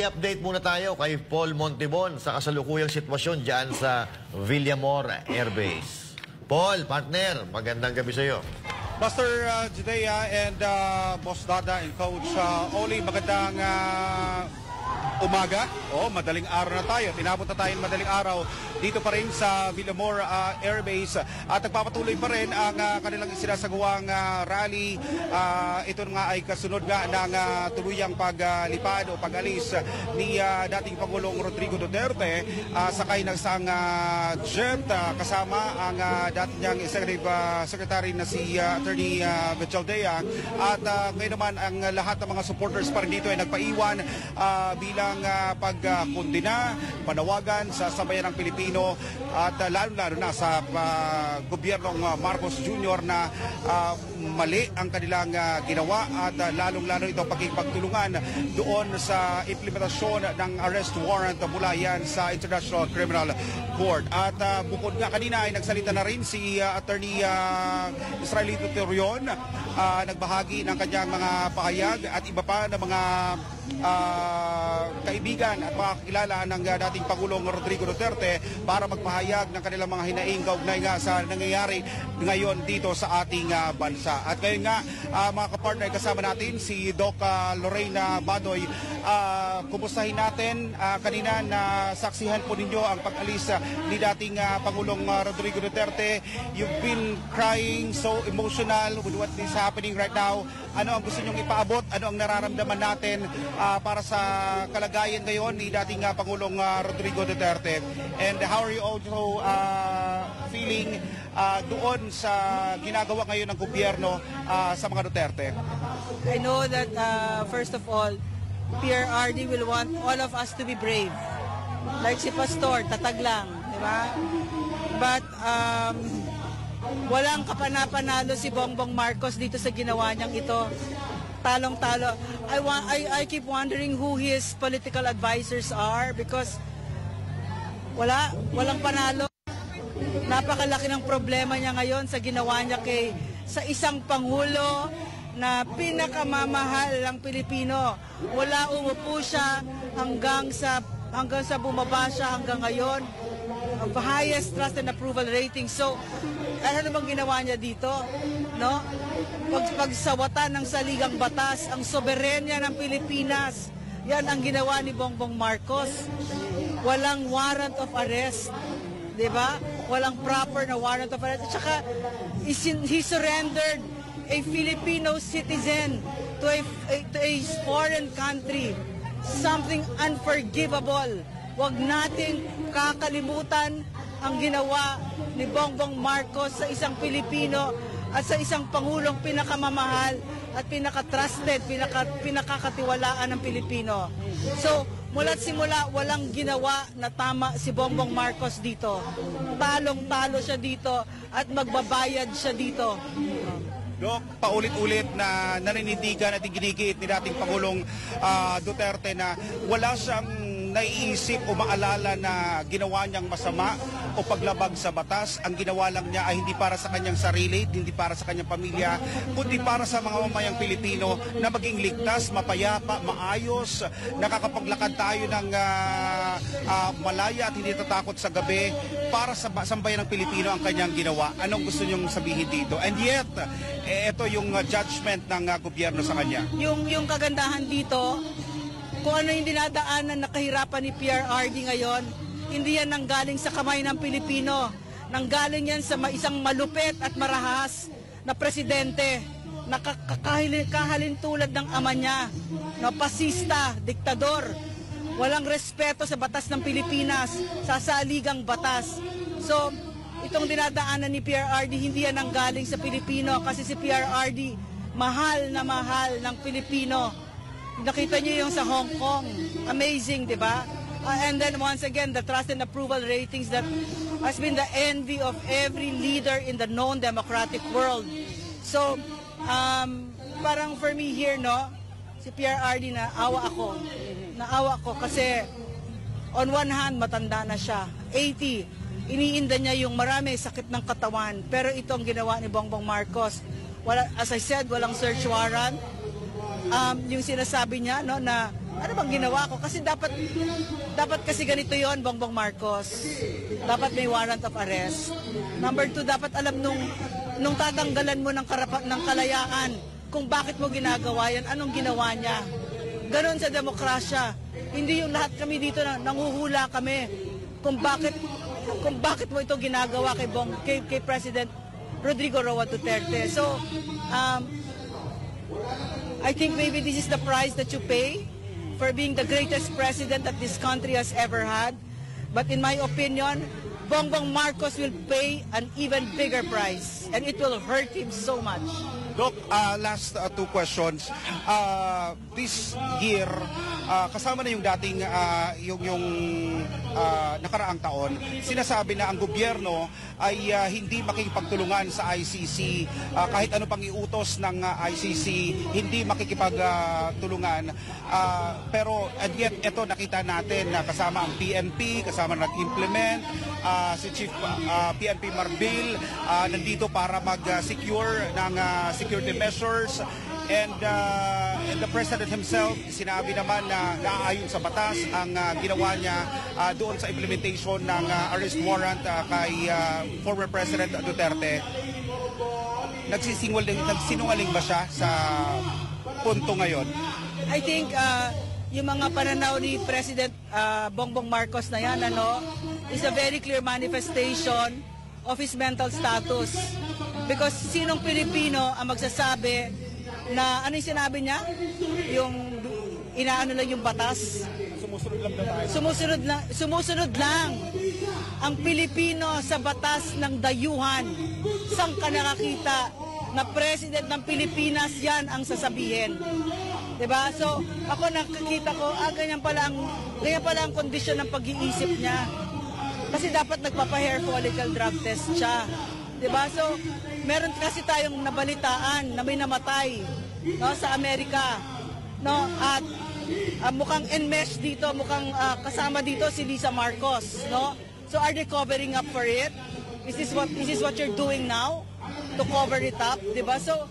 Update muna tayo kay Paul Montibon sa kasalukuyang sitwasyon dyan sa Villamor Air Base. Paul, partner, magandang gabi sa iyo. Master Judea and Boss Dada and Coach Oli, magandang umaga. Madaling araw na tayo. Tinabot na tayo ng madaling araw dito pa rin sa Villamor Air Base at nagpapatuloy pa rin ang kanilang sinasagawang rally. Ito nga ay kasunod nga ng tuluyang paglipad o pag-alis ni dating Pangulong Rodrigo Duterte sakay ng isang jet kasama ang dating niyang Executive Secretary na si Attorney Vechaldea. At ngayon naman ang lahat ng mga supporters pa rin dito ay nagpaiwan bilang pagkondena, panawagan sa sambayan ng Pilipino at lalo-lalo na sa gobyernong Marcos Jr. na mali ang kanilang ginawa at lalong-lalo ito pagtulungan doon sa implementasyon ng arrest warrant mula yan sa International Criminal Court. At bukod nga kanina ay nagsalita na rin si Attorney Israelito Torion, nagbahagi ng kanyang mga pahayag at iba pa na mga kaibigan at mga kakilala ng dating Pangulong Rodrigo Duterte para magpahayag ng kanilang mga hinaing kaugnay nga sa nangyayari ngayon dito sa ating bansa. At ngayon nga mga kapartner, kasama natin si Doc Lorena Badoy. Kumustahin natin kanina na saksihan po ninyo ang pag-alis ni dating Pangulong Rodrigo Duterte. You've been crying, so emotional with what is happening right now. Ano ang gusto nyong ipaabot? Ano ang nararamdaman natin para sa kalagayan ngayon ni dating Pangulong Rodrigo Duterte? And how are you also feeling doon sa ginagawa ngayon ng gobyerno sa mga Duterte? I know that first of all, PRRD will want all of us to be brave. Like si Pastor, tatag lang, di ba? But walang kapanapanalo si Bongbong Marcos dito sa ginawa niyang ito. Talong-talo. I keep wondering who his political advisors are because walang panalo. Napakalaki ng problema niya ngayon sa ginawa niya sa isang pangulo na pinakamamahal ng Pilipino. Wala umupo siya hanggang sa bumaba siya hanggang ngayon. The highest trust and approval rating. So, ano bang ginawa niya dito? No? Pagsawatan ng saligang batas, ang soberenya ng Pilipinas, yan ang ginawa ni Bongbong Marcos. Walang warrant of arrest. Diba? Walang proper na warrant of arrest. At saka, he surrendered a Filipino citizen to a foreign country. Something unforgivable. Huwag nating kakalimutan ang ginawa ni Bongbong Marcos sa isang Pilipino at sa isang Pangulong pinakamamahal at pinaka-trusted, pinakakatiwalaan ng Pilipino. So, mula't simula, walang ginawa na tama si Bongbong Marcos dito. Talong-talo siya dito at magbabayad siya dito. Dok, paulit-ulit na naninindigan at ginigiit ni dating Pangulong Duterte na wala siyang naiisip o maalala na ginawa niyang masama o paglabag sa batas. Ang ginawa lang niya ay hindi para sa kanyang sarili, hindi para sa kanyang pamilya, kundi para sa mga mamayang Pilipino na maging ligtas, mapayapa, maayos, nakakapaglakad tayo ng malaya at hindi tatakot sa gabi. Para sa sambayan ng Pilipino ang kanyang ginawa. Anong gusto niyong sabihin dito? And yet, ito yung judgment ng gobyerno sa kanya. Yung kagandahan dito, kung ano yung dinadaanan na kahirapan ni PRRD ngayon, hindi yan nanggaling sa kamay ng Pilipino. Nanggaling yan sa isang malupit at marahas na presidente na kahalintulad ng ama niya, na pasista, diktador, walang respeto sa batas ng Pilipinas, sa saligang batas. So, itong dinadaanan ni PRRD, hindi yan nanggaling sa Pilipino kasi si PRRD, mahal na mahal ng Pilipino. Nakita niyo yung sa Hong Kong. Amazing, di ba? And then once again, the trust and approval ratings that has been the envy of every leader in the known democratic world. So, parang for me here, no, si PRRD naawa ako kasi on one hand, matanda na siya. 80. Iniinda niya yung marami sakit ng katawan. Pero ito ang ginawa ni Bongbong Marcos. As I said, walang search warrant. Yung sinasabi niya, no, na ano bang ginawa ko? Kasi dapat kasi ganito yon, Bongbong Marcos. Dapat may warrant of arrest. Number 2, dapat alam nung tatanggalan mo ng kalayaan kung bakit mo ginagawa yan, anong ginawa niya. Ganon sa demokrasya. Hindi yung lahat kami dito nanguhula kami kung bakit mo ito ginagawa kay President Rodrigo Roa Duterte. So, I think maybe this is the price that you pay for being the greatest president that this country has ever had. But in my opinion, Bongbong Marcos will pay an even bigger price, and it will hurt him so much. Doc, last 2 questions. This year, kasama na yung dating yung nakaraang taon, sinasabi na ang gobyerno ay hindi makikipagtulungan sa ICC. Kahit ano pang iutos ng ICC, hindi makikipagtulungan. Pero and yet, ito nakita natin na kasama ang PNP, kasama nag-implement, si Chief PNP Marbil, nandito para mag-secure ng security measures, and the President himself, sinabi naman na naaayon sa batas ang ginawa niya doon sa implementation ng arrest warrant kay former President Duterte. Nagsinungaling ba siya sa punto ngayon? I think yung mga pananaw ni President Bongbong Marcos na yan, is a very clear manifestation of his mental status. Because sinong Pilipino ang magsasabi na, ano yung sinabi niya? Yung inaano lang yung batas? Sumusunod lang. Ang Pilipino sa batas ng dayuhan. Saan ka nakakita na President ng Pilipinas yan ang sasabihin? Diba? So, ako nakikita ko, ganyan pala ang kondisyon ng pag-iisip niya. Kasi dapat nagpapa-hair follicle drug test siya. Diba? So, meron kasi tayong nabalitaan na may namatay, sa Amerika. At mukhang enmesh dito, mukhang kasama dito si Lisa Marcos. So, are they covering up for it? Is this what you're doing now? To cover it up? Diba? So,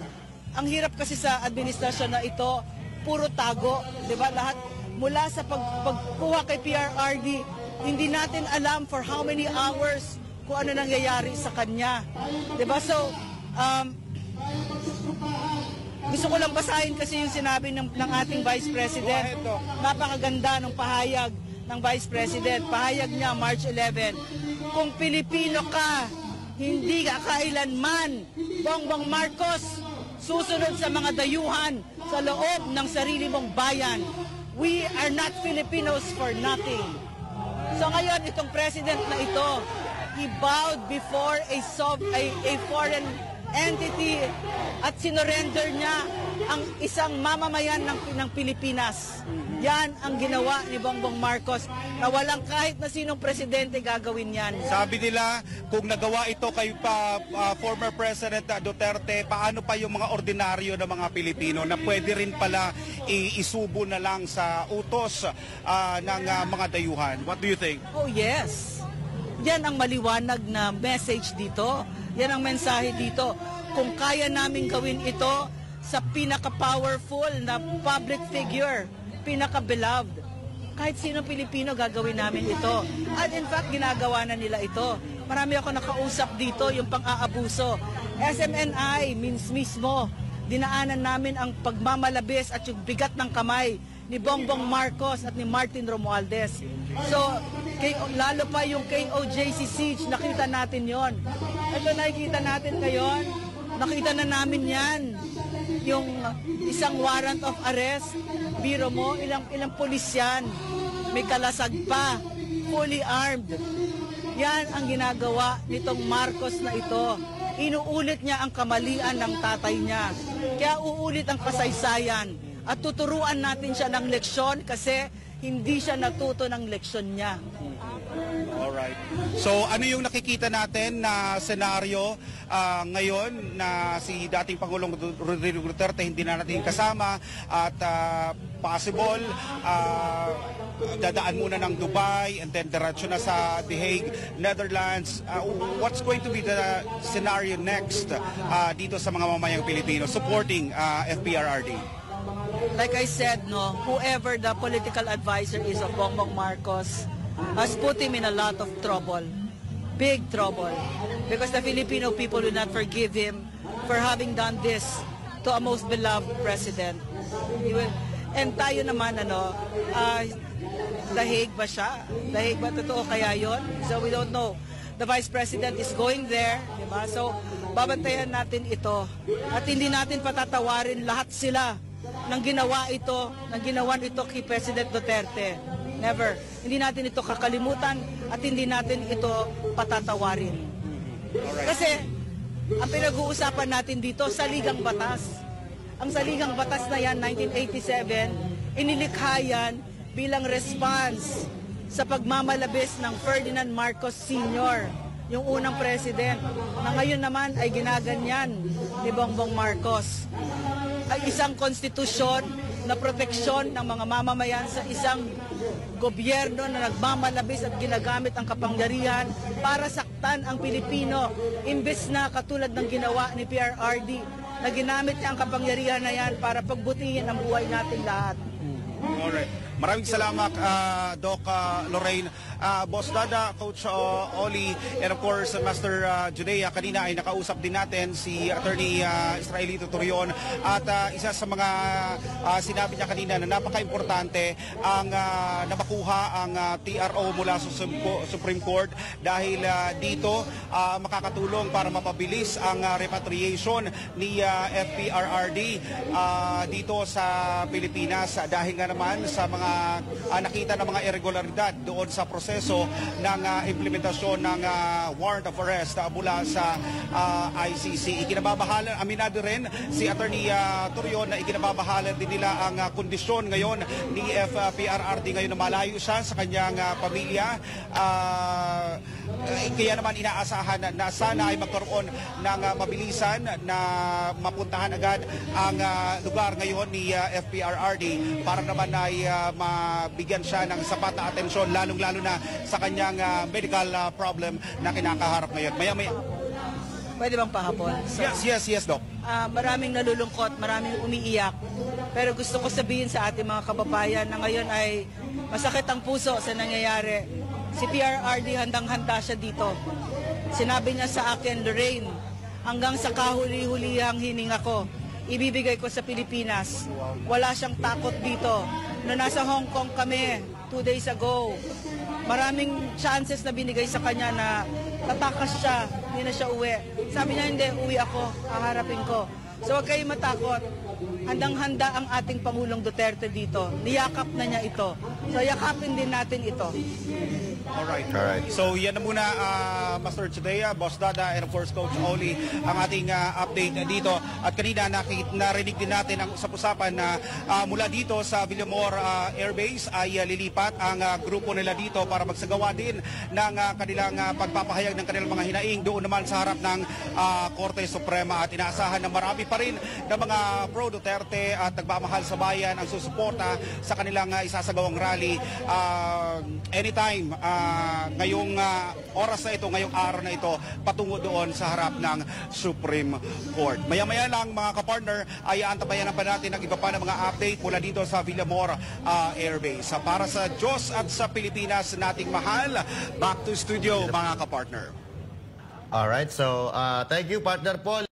ang hirap kasi sa administrasyon na ito, puro tago. Diba? Lahat mula sa pagkuha kay PRRD, hindi natin alam for how many hours kung ano nangyayari sa kanya. Diba? So, gusto ko lang basahin kasi yung sinabi ng ating Vice President. Napakaganda ng pahayag ng Vice President. Pahayag niya, March 11. Kung Pilipino ka, hindi ka kailanman, Bongbong Marcos, susunod sa mga dayuhan sa loob ng sarili mong bayan. We are not Filipinos for nothing. So ngayon, itong president na ito, he bowed before a foreign entity at sinorender niya ang isang mamamayan ng Pilipinas. Yan ang ginawa ni Bongbong Marcos na walang kahit na sinong presidente gagawin yan. Sabi nila, kung nagawa ito kay former President Duterte, paano pa yung mga ordinaryo na mga Pilipino na pwede rin pala isubo na lang sa utos ng mga dayuhan? What do you think? Oh yes. Yan ang maliwanag na message dito. Yan ang mensahe dito. Kung kaya namin gawin ito sa pinaka-powerful na public figure, pinaka-beloved, kahit sino Pilipino gagawin namin ito. At in fact, ginagawa na nila ito. Marami ako nakausap dito, yung pang-aabuso. SMNI means mismo, dinaanan namin ang pagmamalabis at yung bigat ng kamay ni Bongbong Marcos at ni Martin Romualdez. So, lalo pa yung KOJC siege, nakita natin yon. Ito nakikita natin ngayon, nakita na namin yan. Yung isang warrant of arrest, biro mo, ilang pulis yan. May kalasag pa, fully armed. Yan ang ginagawa nitong Marcos na ito. Inuulit niya ang kamalian ng tatay niya. Kaya uulit ang kasaysayan. At tuturuan natin siya ng leksyon kasi hindi siya natuto ng leksyon niya. Alright. So ano yung nakikita natin na senaryo ngayon na si dating Pangulong Rodrigo Duterte hindi na natin kasama at possible dadaan muna ng Dubai and then diretso na sa The Hague, Netherlands. What's going to be the scenario next dito sa mga mamayang Pilipino supporting FPRRD? like I said, no, whoever the political advisor is of Bongbong Marcos has put him in a lot of trouble. Big trouble. Because the Filipino people will not forgive him for having done this to a most beloved president. And tayo naman, dahig ba siya? Dahig ba totoo kaya yon? So we don't know. The Vice President is going there, di ba? So babantayan natin ito. At hindi natin patatawarin lahat sila ng ginawan ito kay President Duterte. Never. Hindi natin ito kakalimutan at hindi natin ito patatawarin. Kasi ang pinag-uusapan natin dito, saligang batas. Ang saligang batas na yan, 1987, inilikha yan bilang response sa pagmamalabis ng Ferdinand Marcos Sr., yung unang president, na ngayon naman ay ginaganyan ni Bongbong Marcos. Ay isang konstitusyon na proteksyon ng mga mamamayan sa isang gobyerno na nagmamalabis at ginagamit ang kapangyarihan para saktan ang Pilipino, imbes na katulad ng ginawa ni PRRD na ginamit niya ang kapangyarihan na yan para pagbutihin ang buhay nating lahat. Alright. Maraming salamat, Doc Lorraine. Boss Dada, Coach Oli, and of course, Master Judea. Kanina ay nakausap din natin si Attorney Israelito Torion. At isa sa mga sinabi niya kanina na napaka-importante ang nabakuha ang TRO mula sa Supreme Court dahil dito makakatulong para mapabilis ang repatriation ni FPRRD dito sa Pilipinas dahil nga naman sa mga nakita ng mga irregularidad doon sa proseso ng implementasyon ng warrant of arrest mula sa ICC. Ikinababahalan, aminado rin si Attorney Torion na ikinababahalan din nila ang kondisyon ngayon ni FPRRD ngayon na malayo siya sa kanyang pamilya. Kaya naman inaasahan na sana ay magkaroon ng mabilisan na mapuntahan agad ang lugar ngayon ni FPRRD para naman ay mabigyan siya ng sapat na atensyon lalong-lalo na sa kanyang medical problem na kinakaharap ngayon. Maya-maya. Pwede bang pahabol? So, Yes, Doc. Maraming nalulungkot, maraming umiiyak. Pero gusto ko sabihin sa ating mga kababayan na ngayon ay masakit ang puso sa nangyayari. Si PRRD handang-handa siya dito. Sinabi niya sa akin, Lorraine, hanggang sa kahuli-hulihang hininga ko, ibibigay ko sa Pilipinas. Wala siyang takot dito. No nasa Hong Kong kami 2 days ago, maraming chances na binigay sa kanya na tatakas siya, hindi na siya uwi. Sabi niya, hindi, uwi ako, haharapin ko. So huwag kayong matakot. Handang-handa ang ating Pangulong Duterte dito. Niyakap na niya ito. So yakapin din natin ito. Alright. So yan na muna, Master Judea, Boss Dada, and of course Coach Oli, ang ating update dito. At kanina narinig din natin ang usap-usapan na mula dito sa Villamor Air Base ay lilipat ang grupo nila dito para magsagawa din ng kanilang pagpapahayag ng kanilang mga hinaing doon naman sa harap ng Korte Suprema. At inaasahan na marami pa rin na mga pro-Duterte at nagmamahal sa bayan ang susuporta sa kanilang isasagawang rally anytime ngayong oras na ito, ngayong araw na ito, patungo doon sa harap ng Supreme Court. Maya-maya lang mga kapartner, ay aantabayan pa natin ang iba pa ng mga update mula dito sa Villamor Air Base. Para sa Diyos at sa Pilipinas nating mahal, back to studio mga kapartner. Alright, so thank you, partner Paul.